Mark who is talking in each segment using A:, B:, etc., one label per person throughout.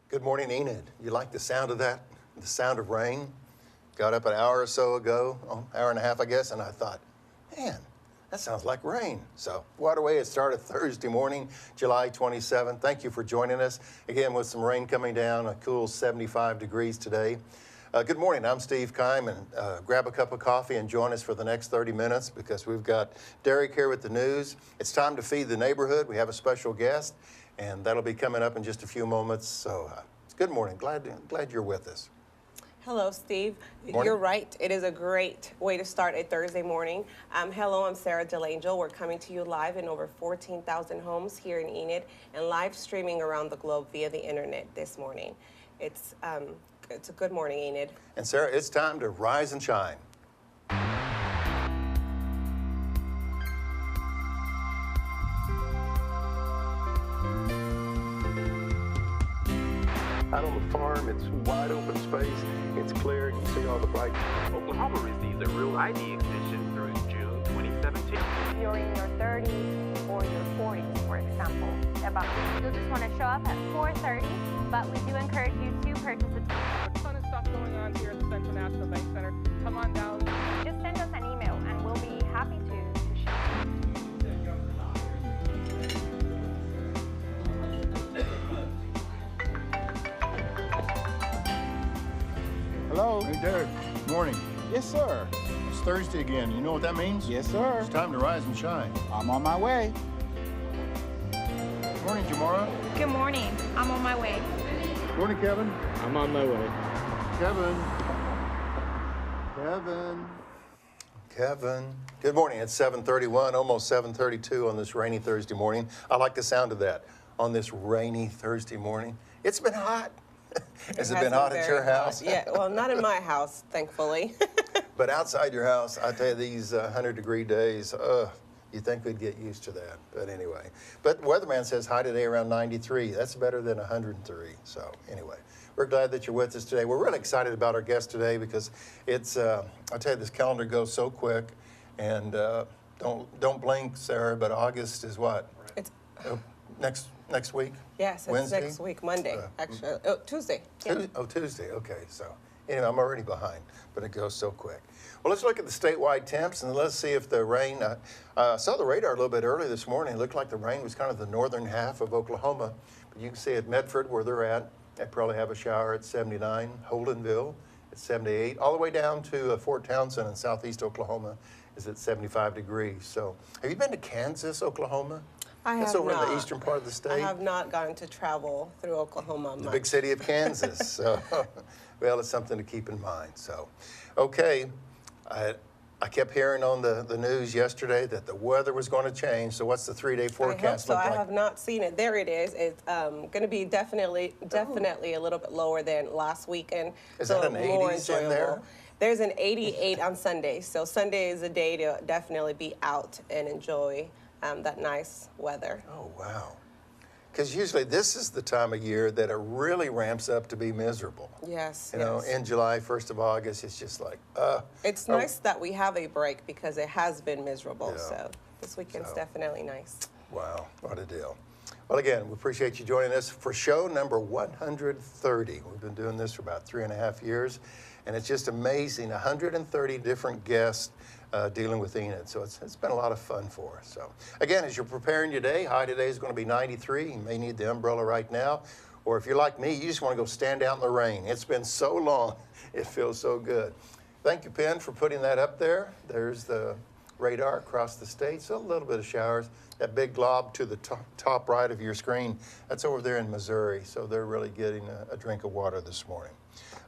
A: Good morning, Enid. You like the sound of that? The sound of rain? Got up an hour or so ago, hour and a half, I guess, and I thought, man, that sounds like rain. So, Waterway, it started Thursday morning, July 27th. Thank you for joining us. Again, with some rain coming down, a cool 75 degrees today. Good morning, I'm Steve Keim, and grab a cup of coffee and join us for the next 30 minutes because we've got Derek here with the news. It's time to feed the neighborhood. We have a special guest, and that'll be coming up in just a few moments. So, good morning. Glad you're with us.
B: Hello, Steve.
A: Morning.
B: You're right. It is a great way to start a Thursday morning. Hello, I'm Sarah DeLangel. We're coming to you live in over 14,000 homes here in Enid and live streaming around the globe via the internet this morning. It's a good morning, Enid.
A: And Sarah, it's time to rise and shine. Out on the farm, it's wide open space. It's clear. You can see all the bright.
C: Oklahoma receives a real ID extension through June 2017.
D: You're in your 30s or your 40s, for example. You'll just want to show up at 4:30, but we do encourage you to purchase a
E: A ton of stuff going on here at the Central National Bank Center. Come on down.
D: Just send us an email and we'll be happy to share.
F: Hello?
A: Hey, Derek. Morning.
F: Yes, sir.
A: It's Thursday again. You know what that means?
F: Yes, sir.
A: It's time to rise and shine.
F: I'm on my way.
A: Morning, Jamara.
G: Good morning. I'm on my way.
A: Morning, Kevin.
H: I'm on my way.
A: Kevin. Good morning. It's 7:31, almost 7:32 on this rainy Thursday morning. I like the sound of that on this rainy Thursday morning. It's been hot. Has it been hot at your house?
B: Yeah, well, not in my house, thankfully.
A: But outside your house, I tell you, these 100-degree days, you think we'd get used to that. But anyway. But the weatherman says high today around 93. That's better than 103. So anyway, we're glad that you're with us today. We're really excited about our guest today because it's, I tell you, this calendar goes so quick. And don't blink, Sarah, but August is what?
B: It's
A: Next week?
B: Yes, it's
A: Wednesday?
B: next week, Monday, actually. Oh, Tuesday. Yeah.
A: Tuesday, okay. So anyway, I'm already behind, but it goes so quick. Well, let's look at the statewide temps, and let's see if the rain, I saw the radar a little bit early this morning. It looked like the rain was kind of the northern half of Oklahoma, but you can see at Medford where they're at, they probably have a shower at 79, Holdenville at 78, all the way down to Fort Townsend in southeast Oklahoma is at 75 degrees. So have you been to Kansas, Oklahoma?
B: I have
A: That's over
B: not.
A: in the eastern part of the state.
B: I have not gotten to travel through Oklahoma
A: The
B: much.
A: big city of Kansas. So, well, it's something to keep in mind. So, okay, I kept hearing on the news yesterday that the weather was going to change. So what's the 3-day forecast
B: I hope so.
A: look like?
B: I have not seen it. There it is. It's going to be definitely a little bit lower than last weekend.
A: Is
B: so
A: that an
B: more
A: 80s in there?
B: enjoyable. There's an 88 on Sunday. So Sunday is a day to definitely be out and enjoy that nice weather.
A: Oh, wow. Because usually this is the time of year that it really ramps up to be miserable.
B: Yes,
A: You know,
B: yes.
A: in July, 1st of August, it's just like,
B: It's nice that we have a break because it has been miserable.
A: Yeah.
B: So this weekend's
A: So.
B: definitely nice.
A: wow, what a deal. Well, again, we appreciate you joining us for show number 130. We've been doing this for about 3.5 years, and it's just amazing, 130 different guests dealing with Enid. So it's been a lot of fun for us. So again, as you're preparing your day, high today is going to be 93. You may need the umbrella right now. Or if you're like me, you just want to go stand out in the rain. It's been so long. It feels so good. Thank you, Penn, for putting that up there. There's the radar across the state. So a little bit of showers. That big glob to the top right of your screen, that's over there in Missouri. So they're really getting a drink of water this morning.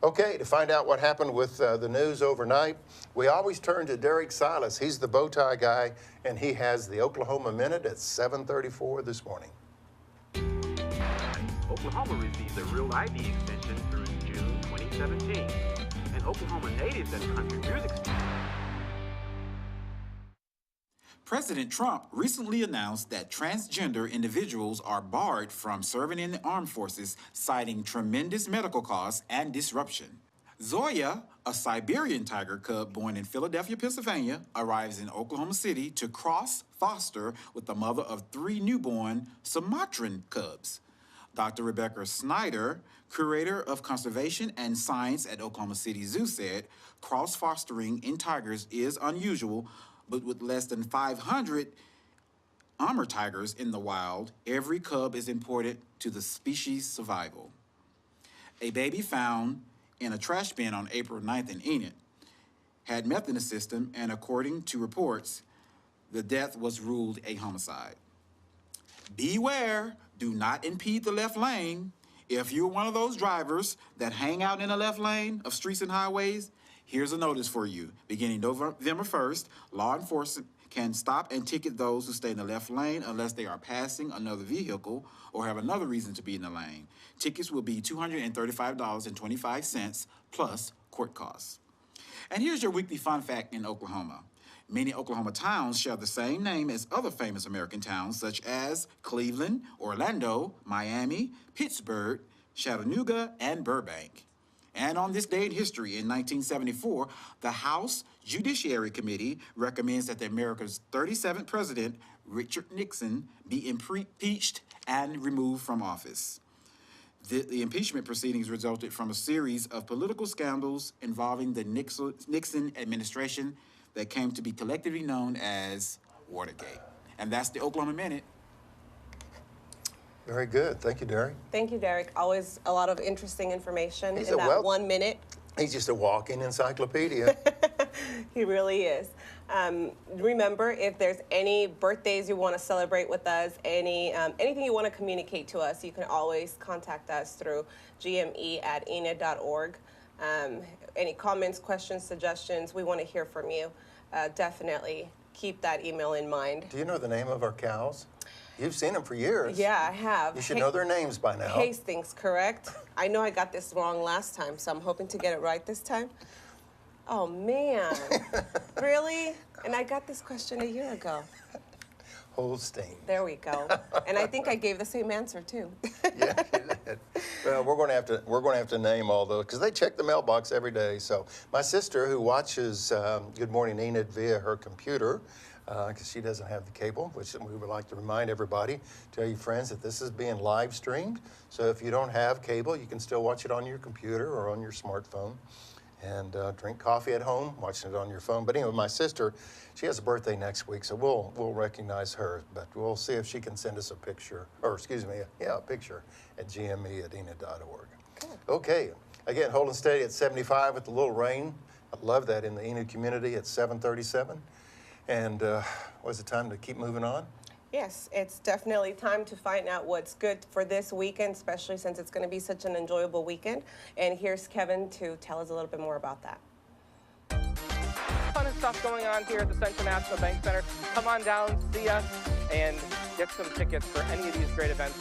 A: Okay, to find out what happened with the news overnight, we always turn to Derek Silas. He's the bow tie guy, and he has the Oklahoma Minute at 7:34 this morning.
C: Oklahoma receives a real ID extension through June 2017. And Oklahoma natives and country music stars.
I: President Trump recently announced that transgender individuals are barred from serving in the armed forces, citing tremendous medical costs and disruption. Zoya, a Siberian tiger cub born in Philadelphia, Pennsylvania, arrives in Oklahoma City to cross-foster with the mother of 3 newborn Sumatran cubs. Dr. Rebecca Snyder, curator of conservation and science at Oklahoma City Zoo, said cross-fostering in tigers is unusual, but with less than 500 Amur tigers in the wild, every cub is important to the species' survival. A baby found in a trash bin on April 9th in Enid had meth in the system, and according to reports, the death was ruled a homicide. Beware, do not impede the left lane. If you're one of those drivers that hang out in the left lane of streets and highways, here's a notice for you. Beginning November 1st, law enforcement can stop and ticket those who stay in the left lane unless they are passing another vehicle or have another reason to be in the lane. Tickets will be $235.25 plus court costs. And here's your weekly fun fact in Oklahoma. Many Oklahoma towns share the same name as other famous American towns, such as Cleveland, Orlando, Miami, Pittsburgh, Chattanooga, and Burbank. And on this day in history, in 1974, the House Judiciary Committee recommends that America's 37th president, Richard Nixon, be impeached and removed from office. The impeachment proceedings resulted from a series of political scandals involving the Nixon administration that came to be collectively known as Watergate. And that's the Oklahoma Minute.
A: Very good. Thank you, Derek.
B: Thank you, Derek. Always a lot of interesting information
A: He's
B: in that
A: well-
B: 1 minute.
A: He's just a walking encyclopedia.
B: He really is. Remember, if there's any birthdays you want to celebrate with us, anything you want to communicate to us, you can always contact us through gme@enid.org. Any comments, questions, suggestions, we want to hear from you. Definitely keep that email in mind.
A: Do you know the name of our cows? You've seen them for years.
B: Yeah, I have.
A: You should know their names by now.
B: Hastings, correct? I know I got this wrong last time, so I'm hoping to get it right this time. Oh, man. Really? And I got this question a year ago.
A: Holstein.
B: There we go. And I think I gave the same answer, too.
A: Yeah, you did. Well, we're going to have to name all those because they check the mailbox every day. So my sister, who watches Good Morning Enid via her computer, because she doesn't have the cable, which we would like to remind everybody, tell your friends that this is being live streamed. So if you don't have cable, you can still watch it on your computer or on your smartphone. And drink coffee at home, watching it on your phone. But anyway, my sister, she has a birthday next week, so we'll recognize her. But we'll see if she can send us a picture, or excuse me, a picture at gme@enid.org. Okay, again, holding steady at 75 with a little rain. I love that in the Enid community at 7:37. And was it time to keep moving on?
B: Yes, it's definitely time to find out what's good for this weekend, especially since it's going to be such an enjoyable weekend. And here's Kevin to tell us a little bit more about that.
E: Ton of stuff going on here at the Central National Bank Center. Come on down, see us, and get some tickets for any of these great events.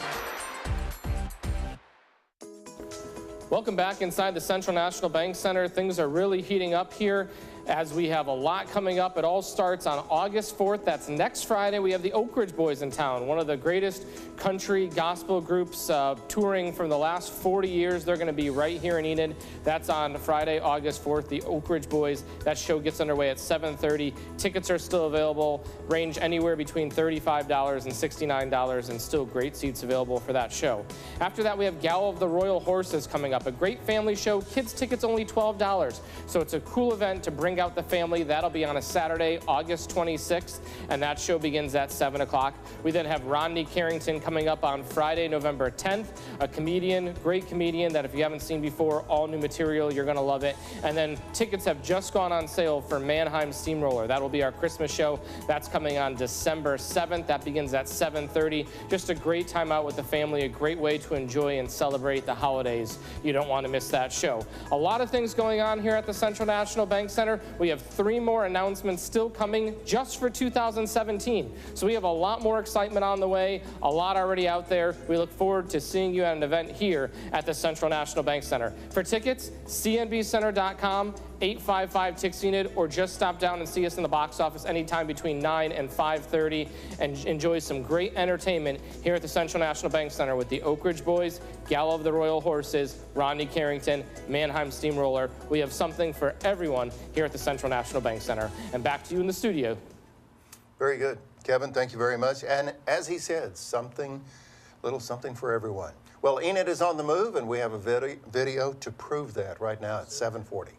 E: Welcome back inside the Central National Bank Center. Things are really heating up here as we have a lot coming up. It all starts on August 4th. That's next Friday. We have the Oak Ridge Boys in town, one of the greatest country gospel groups touring from the last 40 years. They're going to be right here in Enid. That's on Friday, August 4th, the Oak Ridge Boys. That show gets underway at 7:30. Tickets are still available, range anywhere between $35 and $69, and still great seats available for that show. After that, we have Gallop of the Royal Horses coming up, a great family show. Kids tickets only $12, so it's a cool event to bring out the family. That'll be on a Saturday, August 26th, and that show begins at 7 o'clock. We then have Rodney Carrington coming up on Friday, November 10th, a comedian, great comedian that if you haven't seen before, all new material, you're going to love it. And then tickets have just gone on sale for Mannheim Steamroller. That will be our Christmas show. That's coming on December 7th. That begins at 7:30. Just a great time out with the family, a great way to enjoy and celebrate the holidays. You don't want to miss that show. A lot of things going on here at the Central National Bank Center. We have 3 more announcements still coming just for 2017. So we have a lot more excitement on the way, a lot already out there. We look forward to seeing you at an event here at the Central National Bank Center. For tickets, cnbcenter.com, 855-TICS-ENID, or just stop down and see us in the box office anytime between 9 and 5:30 and enjoy some great entertainment here at the Central National Bank Center with the Oak Ridge Boys, Gallop of the Royal Horses, Rodney Carrington, Mannheim Steamroller. We have something for everyone here at the Central National Bank Center. And back to you in the studio.
A: Very good. Kevin, thank you very much. And as he said, something little something for everyone. Well, Enid is on the move, and we have a video to prove that right now at 7:40.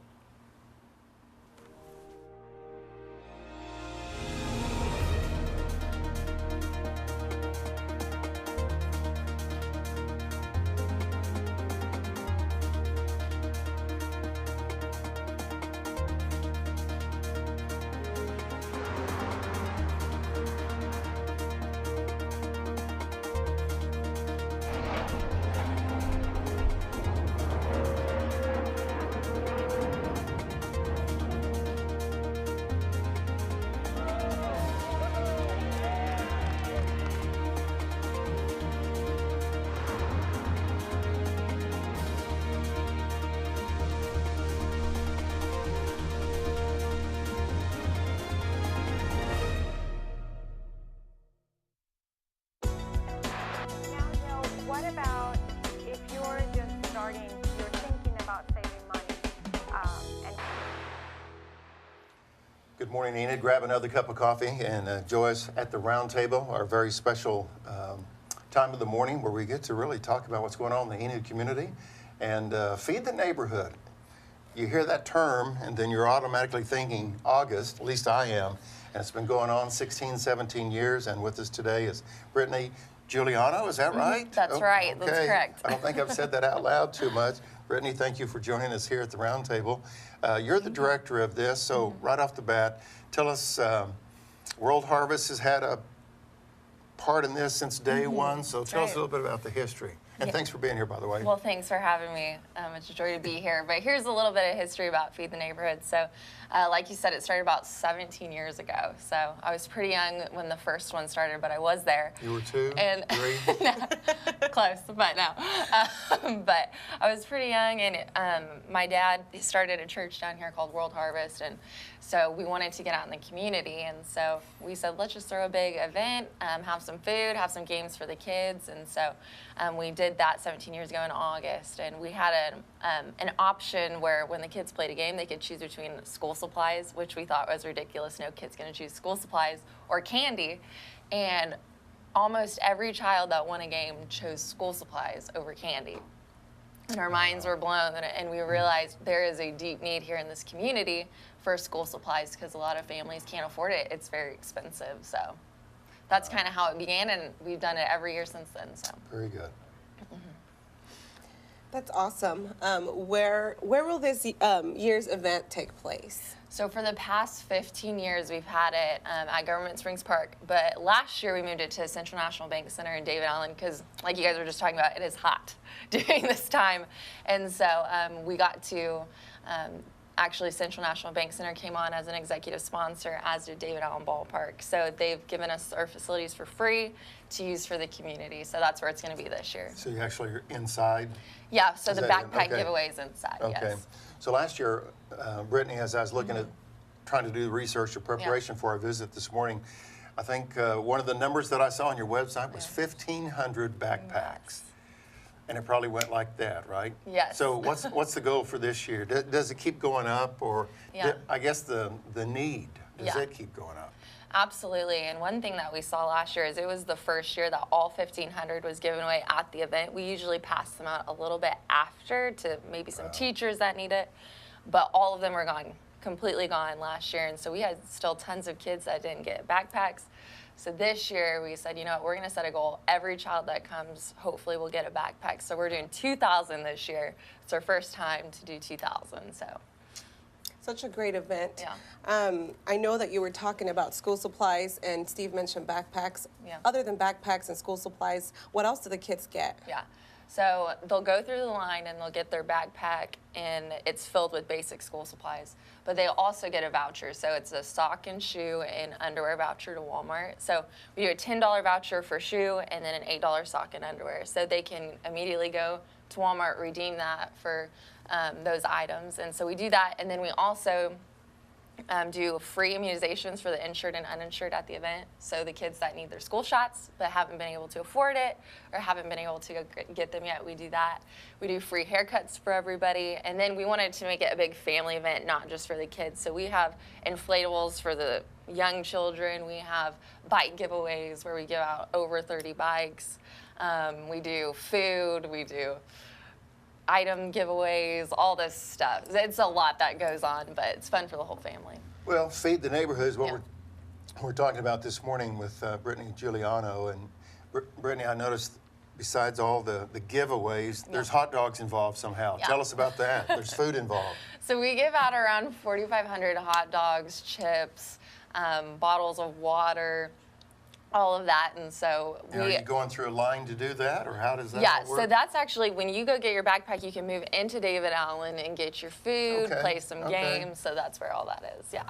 D: Now, Jill, what about if you're just starting, you're thinking about saving money, and
A: Good morning, Enid. Grab another cup of coffee and join us at the round table, our very special time of the morning where we get to really talk about what's going on in the Enid community and feed the neighborhood. You hear that term and then you're automatically thinking August, at least I am, and it's been going on 16, 17 years, and with us today is Brittany Juliano, is that right?
H: That's right, that's correct.
A: I don't think I've said that out loud too much. Brittany, thank you for joining us here at the round table. You're the director of this, so right off the bat, tell us, World Harvest has had a part in this since day one, so tell us a little bit about the history. And thanks for being here, by the way.
H: Well, thanks for having me. It's a joy to be here. But here's a little bit of history about Feed the Neighborhood. So, like you said, it started about 17 years ago. So I was pretty young when the first one started, but I was there.
A: You were 2,
H: and
A: 3?
H: No, close, but no. But I was pretty young, and my dad started a church down here called World Harvest, and so we wanted to get out in the community, and so we said, let's just throw a big event, have some food, have some games for the kids, and so we did that 17 years ago in August, and we had an option where when the kids played a game, they could choose between school supplies, which we thought was ridiculous. No kid's going to choose school supplies, or candy, and almost every child that won a game chose school supplies over candy. And our minds were blown, and we realized there is a deep need here in this community for school supplies because a lot of families can't afford it. It's very expensive. So that's kind of how it began, and we've done it every year since then. So
A: Very good.
B: That's awesome. Where will this year's event take place?
H: So for the past 15 years, we've had it at Government Springs Park. But last year, we moved it to Central National Bank Center in David Allen because, like you guys were just talking about, it is hot during this time. And so we got to, actually, Central National Bank Center came on as an executive sponsor, as did David Allen Ballpark. So they've given us our facilities for free to use for the community. So that's where it's going to be this year.
A: So you actually are inside?
H: Yeah, so the backpack
A: okay.
H: giveaway is inside,
A: Okay.
H: yes.
A: So last year, Brittany, as I was looking at trying to do the research or preparation for our visit this morning, I think one of the numbers that I saw on your website was 1,500 backpacks. And it probably went like that, right?
H: Yes.
A: So what's the goal for this year? Does it keep going up, or I guess the need, does it keep going up?
H: Absolutely, and one thing that we saw last year is it was the first year that all 1,500 was given away at the event. We usually pass them out a little bit after to maybe some teachers that need it, but all of them were gone, completely gone last year, and so we had still tons of kids that didn't get backpacks. So this year we said, you know what, we're gonna set a goal. Every child that comes hopefully will get a backpack. So we're doing 2,000 this year. It's our first time to do 2,000, so.
B: Such a great event.
H: Yeah.
B: I know that you were talking about school supplies, and Steve mentioned backpacks.
H: Yeah.
B: Other than backpacks and school supplies, what else do the kids get?
H: Yeah. So they'll go through the line and they'll get their backpack, and it's filled with basic school supplies. But they also get a voucher. So it's a sock and shoe and underwear voucher to Walmart. So we do a $10 voucher for shoe and then an $8 sock and underwear. So they can immediately go to Walmart, redeem that for those items. And so we do that. And then we also do free immunizations for the insured and uninsured at the event. So the kids that need their school shots but haven't been able to afford it or haven't been able to get them yet, we do that. We do free haircuts for everybody. And then we wanted to make it a big family event, not just for the kids. So we have inflatables for the young children. We have bike giveaways where we give out over 30 bikes. We do food, we do item giveaways, all this stuff. It's a lot that goes on, but it's fun for the whole family.
A: Well, Feed the Neighborhood is what
H: Yeah.
A: we're talking about this morning with Brittany Juliano. And Brittany, I noticed besides all the giveaways, there's hot dogs involved somehow.
H: Yeah.
A: Tell us about that. There's food involved.
H: So we give out around 4,500 hot dogs, chips, bottles of water, all of that. And so
A: And are you going through a line to do that, or how does that
H: yeah,
A: work?
H: so that's actually when you go get your backpack, you can move into David Allen and get your food,
A: Okay,
H: play some
A: okay.
H: games. So that's where all that is. Yeah.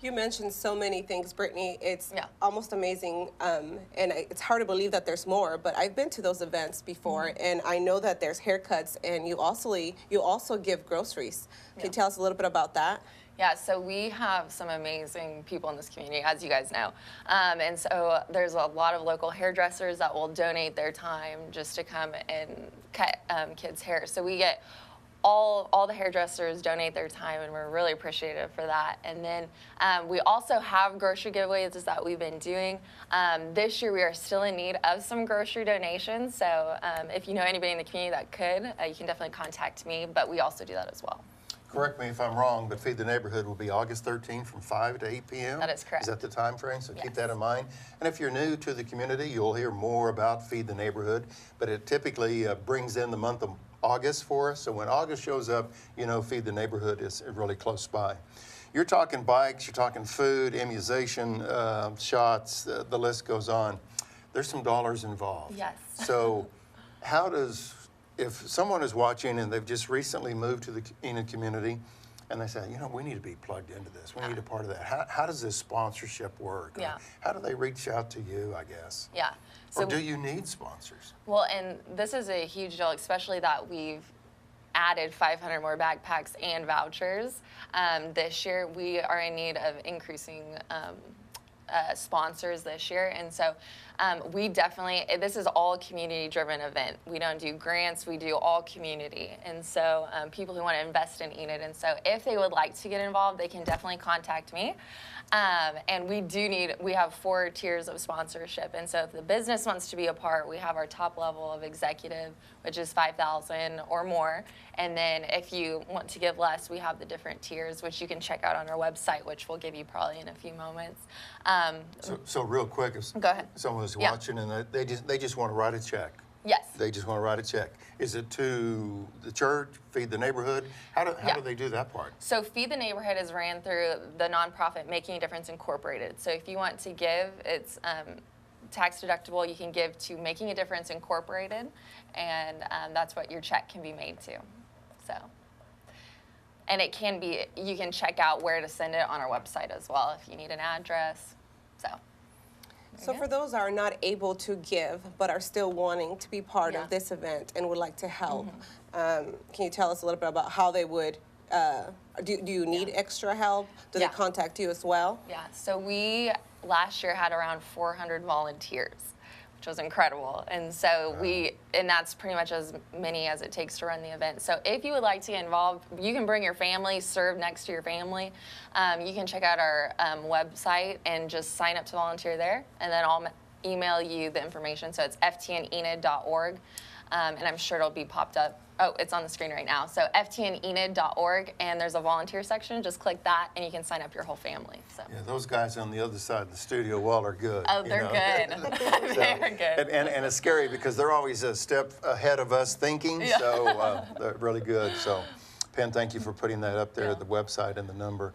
B: You mentioned so many things, Brittany. It's
H: Yeah.
B: almost amazing, and it's hard to believe that there's more. But I've been to those events before, and I know that there's haircuts, and you also give groceries. Can you tell us a little bit about that?
H: Yeah, so we have some amazing people in this community, as you guys know. And so there's a lot of local hairdressers that will donate their time just to come and cut kids' hair. So we get all the hairdressers donate their time, and we're really appreciative for that. And then we also have grocery giveaways that we've been doing. This year we are still in need of some grocery donations. So if you know anybody in the community that could, you can definitely contact me, but we also do that as well.
A: Correct me if I'm wrong, but Feed the Neighborhood will be August 13th from 5 to 8 p.m.
H: That is correct.
A: Is that the time frame? So keep
H: Yes.
A: that in mind. And if you're new to the community, you'll hear more about Feed the Neighborhood, but it typically brings in the month of August for us. So when August shows up, you know Feed the Neighborhood is really close by. You're talking bikes, you're talking food, immunization, shots, the list goes on. There's some dollars involved.
H: Yes.
A: So how does, if someone is watching and they've just recently moved to the Enid community and they say, you know, we need to be plugged into this, we need a part of that. How does this sponsorship work? Or
H: Yeah.
A: how do they reach out to you, I guess?
H: Yeah.
A: Or do you need sponsors?
H: Well, and this is a huge deal, especially that we've added 500 more backpacks and vouchers. This year, we are in need of increasing sponsors this year. And so we definitely, this is all a community-driven event. We don't do grants, we do all community. And so people who want to invest in Enid. And so if they would like to get involved, they can definitely contact me. And we have 4 tiers of sponsorship. And so if the business wants to be a part, we have our top level of executive, which is $5,000 or more. And then if you want to give less, we have the different tiers, which you can check out on our website, which we'll give you probably in a few moments.
A: So real quick, if
H: Go ahead.
A: someone is
H: Yeah.
A: watching and they just want to write a check.
H: Yes.
A: They just want to write a check. Is it to the church, Feed the Neighborhood? How do they do that part?
H: So Feed the Neighborhood is ran through the nonprofit Making a Difference Incorporated. So if you want to give, it's tax deductible. You can give to Making a Difference Incorporated, and that's what your check can be made to. So, and it can be, you can check out where to send it on our website as well if you need an address.
B: So for those that are not able to give but are still wanting to be part
H: Yeah.
B: of this event and would like to help, can you tell us a little bit about how they would, do you need extra help? Do
H: Yeah.
B: they contact you as well?
H: Yeah, so we last year had around 400 volunteers, which was incredible. And so and that's pretty much as many as it takes to run the event. So if you would like to get involved, you can bring your family, serve next to your family. You can check out our website and just sign up to volunteer there. And then I'll email you the information. So it's ftnenid.org. And I'm sure it'll be popped up. Oh, it's on the screen right now. So ftnenid.org, and there's a volunteer section. Just click that, and you can sign up your whole family. So.
A: Yeah, those guys on the other side of the studio wall are good.
H: Oh,
A: you
H: they're
A: know?
H: good. They're good.
A: And it's scary because they're always a step ahead of us thinking, so they're really good. So, Penn, thank you for putting that up there, the website and the number.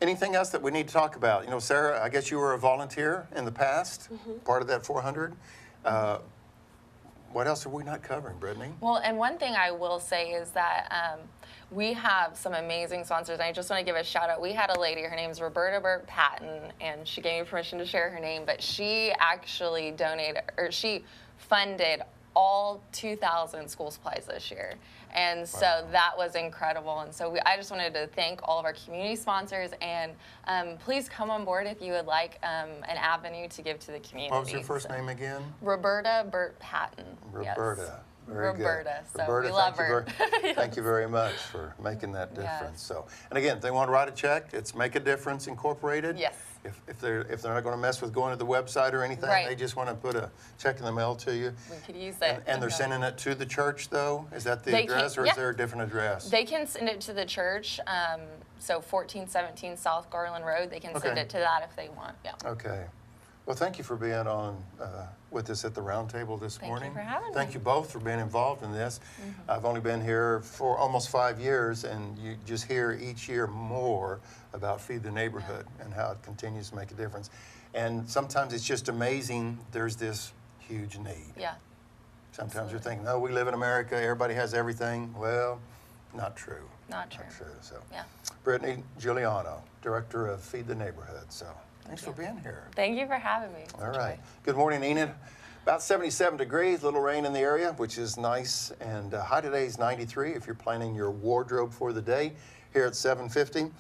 A: Anything else that we need to talk about? You know, Sarah, I guess you were a volunteer in the past, part of that 400. What else are we not covering, Brittany?
H: Well, and one thing I will say is that we have some amazing sponsors, and I just want to give a shout out. We had a lady, her name's Roberta Burt Patton, and she gave me permission to share her name, but she actually she funded all 2,000 school supplies this year. And so that was incredible. And so I just wanted to thank all of our community sponsors, and please come on board if you would like an avenue to give to the community.
A: What was your first name again?
H: Roberta Burt Patton.
A: Roberta Very good.
H: Roberta. So
A: Roberta,
H: we love
A: thank you
H: her.
A: Thank you very much for making that difference.
H: Yes.
A: So, and again, if they want to write a check, it's Make a Difference Incorporated.
H: Yes.
A: If they're not going to mess with going to the website or anything,
H: Right.
A: they just want to put a check in the mail to you.
H: We could use it.
A: And they're sending it to the church, though? Is that the
H: They
A: address,
H: can-
A: or
H: yeah.
A: is there a different address?
H: They can send it to the church. So 1417 South Garland Road. They can send
A: Okay.
H: it to that if they want. Yeah.
A: Okay. Well, thank you for being on with us at the round table this morning.
H: Thank you for having
A: Thank
H: me.
A: you both for being involved in this. I've only been here for almost 5 years, and you just hear each year more about Feed the Neighborhood and how it continues to make a difference. And sometimes it's just amazing there's this huge need.
H: Yeah.
A: Sometimes you're thinking, no, we live in America, everybody has everything. Well, not true.
H: Not true.
A: Not true. So,
H: Yeah.
A: Brittany Juliano, Director of Feed the Neighborhood. So, thanks for being here.
H: Thank you for having me. It's a
A: All
H: joy.
A: right. Good morning, Enid. About 77 degrees, little rain in the area, which is nice. And high today is 93 if you're planning your wardrobe for the day. Here at 7:50,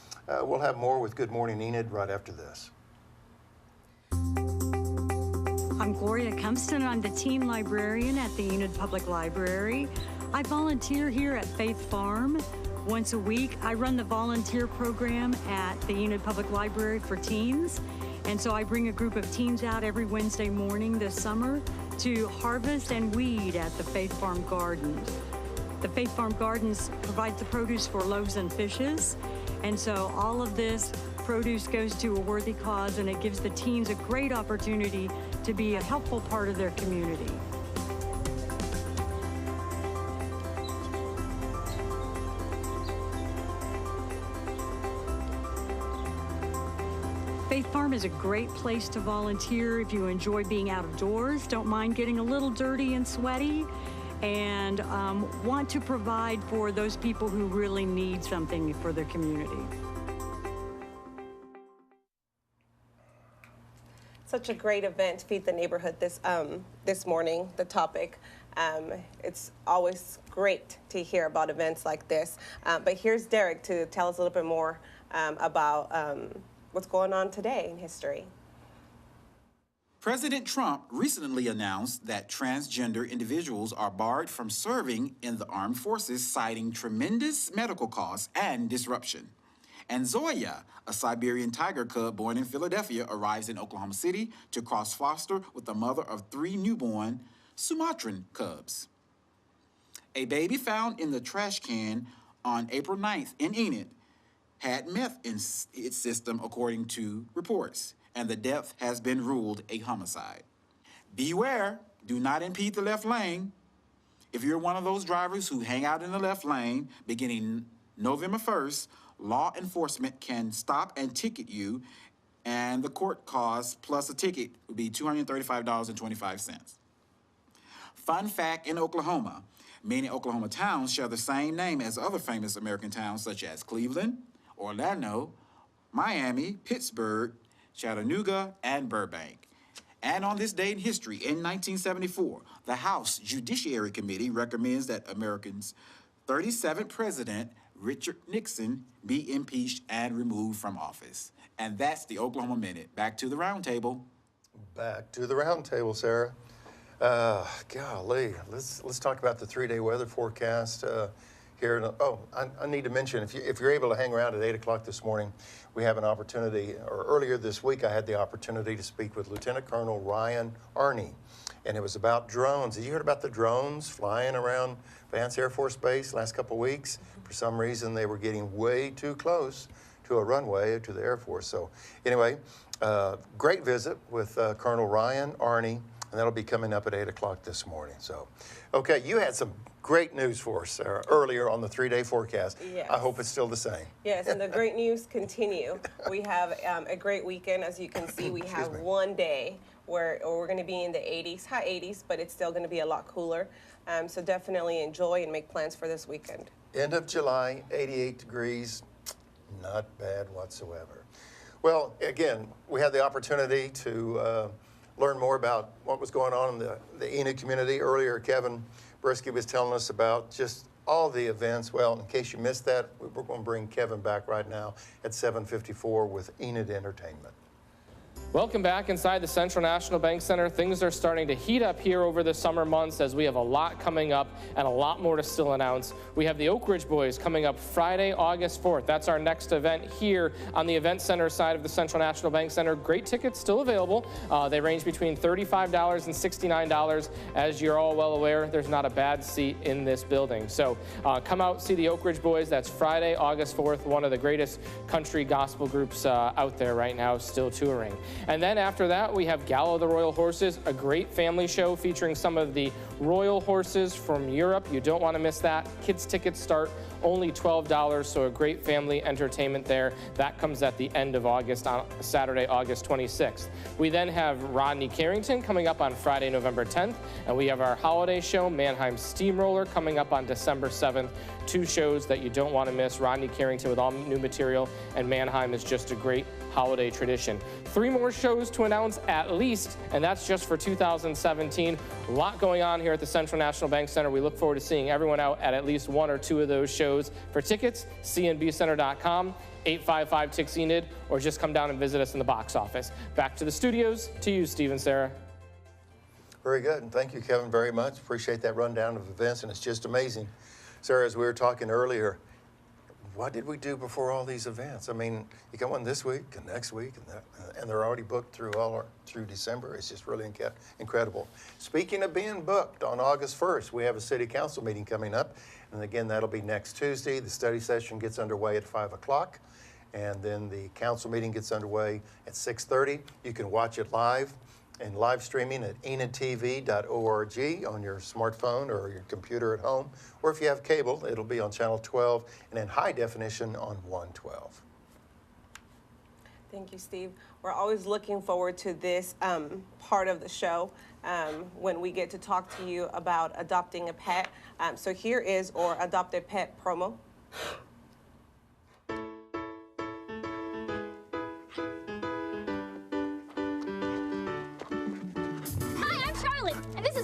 A: we'll have more with Good Morning Enid right after this.
J: I'm Gloria Cumpston. I'm the teen librarian at the Enid Public Library. I volunteer here at Faith Farm. Once a week, I run the volunteer program at the Enid Public Library for teens. And so I bring a group of teens out every Wednesday morning this summer to harvest and weed at the Faith Farm Gardens. The Faith Farm Gardens provides the produce for loaves and fishes. And so all of this produce goes to a worthy cause, and it gives the teens a great opportunity to be a helpful part of their community. Faith Farm is a great place to volunteer if you enjoy being out of doors, don't mind getting a little dirty and sweaty, and want to provide for those people who really need something for their community.
B: Such a great event, Feed the Neighborhood, this morning, the topic. It's always great to hear about events like this. But here's Derek to tell us a little bit more about what's going on today in history.
I: President Trump recently announced that transgender individuals are barred from serving in the armed forces, citing tremendous medical costs and disruption. And Zoya, a Siberian tiger cub born in Philadelphia, arrives in Oklahoma City to cross-foster with the mother of 3 newborn Sumatran cubs. A baby found in the trash can on April 9th in Enid had meth in its system, according to reports, and the death has been ruled a homicide. Beware, do not impede the left lane. If you're one of those drivers who hang out in the left lane, beginning November 1st, law enforcement can stop and ticket you, and the court cost plus a ticket would be $235.25. Fun fact in Oklahoma, many Oklahoma towns share the same name as other famous American towns such as Cleveland, Orlando, Miami, Pittsburgh, Chattanooga, and Burbank. And on this day in history, in 1974, the House Judiciary Committee recommends that Americans' 37th president, Richard Nixon, be impeached and removed from office. And that's the Oklahoma Minute. Back to the round table.
A: Back to the round table, Sarah. Golly, let's talk about the 3-day weather forecast here. I need to mention, if you're able to hang around at 8 o'clock this morning, we have an opportunity, or earlier this week I had the opportunity to speak with Lieutenant Colonel Ryan Arney, and it was about drones. Have you heard about the drones flying around Vance Air Force Base last couple of weeks? For some reason, they were getting way too close to a runway to the Air Force. So anyway, great visit with Colonel Ryan Arney, and that'll be coming up at 8 o'clock this morning. So, okay, you had some great news for us, Sarah, earlier on the 3-day forecast.
B: Yes.
A: I hope it's still the same.
B: Yes, and the great news continue. We have a great weekend. As you can see, we have one day where we're going to be in the 80s, high 80s, but it's still going to be a lot cooler. So definitely enjoy and make plans for this weekend.
A: End of July, 88 degrees, not bad whatsoever. Well, again, we had the opportunity to learn more about what was going on in the Enid community. Earlier, Kevin Brisky was telling us about just all the events. Well, in case you missed that, we're going to bring Kevin back right now at 7:54 with Enid Entertainment.
E: Welcome back inside the Central National Bank Center. Things are starting to heat up here over the summer months as we have a lot coming up and a lot more to still announce. We have the Oak Ridge Boys coming up Friday, August 4th. That's our next event here on the Event Center side of the Central National Bank Center. Great tickets still available. They range between $35 and $69. As you're all well aware, there's not a bad seat in this building. So come out, see the Oak Ridge Boys. That's Friday, August 4th, one of the greatest country gospel groups out there right now, still touring. And then after that, we have Gala of the Royal Horses, a great family show featuring some of the royal horses from Europe. You don't want to miss that. Kids tickets start only $12, so a great family entertainment there. That comes at the end of August, on Saturday, August 26th. We then have Rodney Carrington coming up on Friday, November 10th, and we have our holiday show, Mannheim Steamroller, coming up on December 7th. Two shows that you don't want to miss. Rodney Carrington with all new material, and Mannheim is just a great holiday tradition. 3 more shows to announce at least, and that's just for 2017. A lot going on here at the Central National Bank Center. We look forward to seeing everyone out at least 1 or 2 of those shows. For tickets, cnbcenter.com, 855-TICKS-ENID, or just come down and visit us in the box office. Back to the studios, to you, Steve and Sarah.
A: Very good, and thank you, Kevin, very much. Appreciate that rundown of events, and it's just amazing. Sarah, as we were talking earlier, what did we do before all these events? I mean, you got one this week and next week, and they're already booked through December. It's just really incredible. Speaking of being booked, on August 1st, we have a city council meeting coming up. And again, that'll be next Tuesday. The study session gets underway at 5 o'clock. And then the council meeting gets underway at 6:30. You can watch it live and live streaming at enidtv.org on your smartphone or your computer at home. Or if you have cable, it'll be on channel 12 and in high definition on 112.
B: Thank you, Steve. We're always looking forward to this part of the show when we get to talk to you about adopting a pet. So here is our adopted pet promo.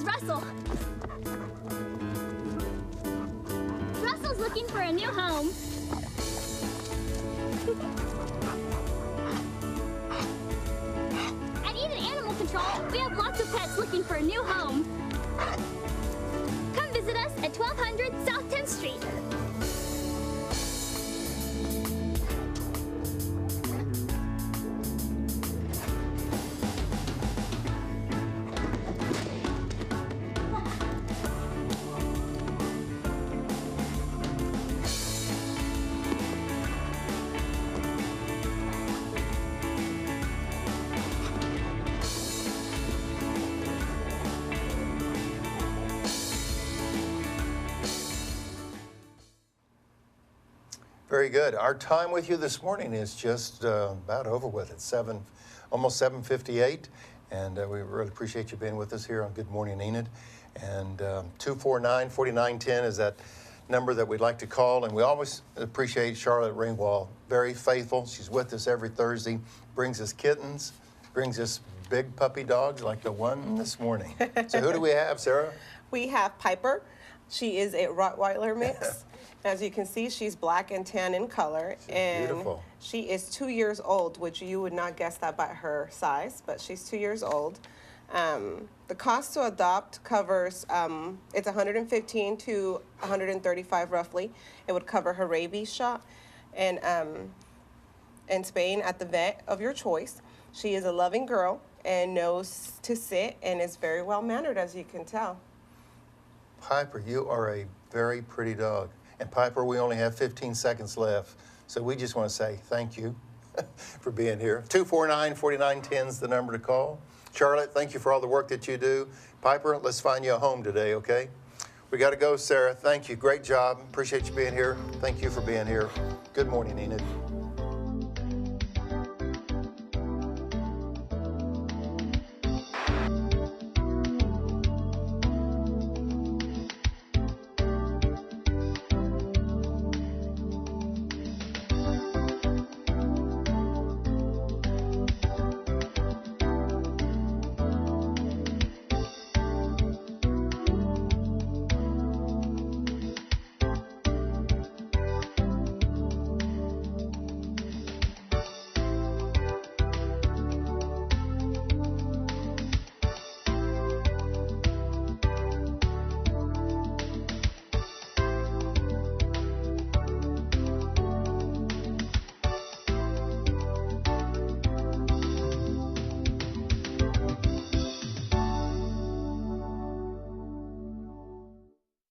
K: Russell. Russell's looking for a new home. At Even Animal Control, we have lots of pets looking for a new home. Come visit us at 1200 South 10th Street.
A: Very good. Our time with you this morning is just about over with. It's almost 7:58, and we really appreciate you being with us here on Good Morning Enid. And 249-4910 is that number that we'd like to call, and we always appreciate Charlotte Ringwald. Very faithful. She's with us every Thursday, brings us kittens, brings us big puppy dogs like the one this morning. So who do we have, Sarah?
B: We have Piper. She is a Rottweiler mix. As you can see, she's black and tan in color. And beautiful. She is 2 years old, which you would not guess that by her size, but she's 2 years old. The cost to adopt covers, it's $115 to $135 roughly. It would cover her rabies shot and spaying at the vet of your choice. She is a loving girl and knows to sit and is very well mannered, as you can tell.
A: Piper, you are a very pretty dog. And Piper, we only have 15 seconds left, so we just want to say thank you for being here. 249-4910 is the number to call. Charlotte, thank you for all the work that you do. Piper, let's find you a home today, okay? We got to go, Sarah. Thank you. Great job. Appreciate you being here. Thank you for being here. Good morning, Enid.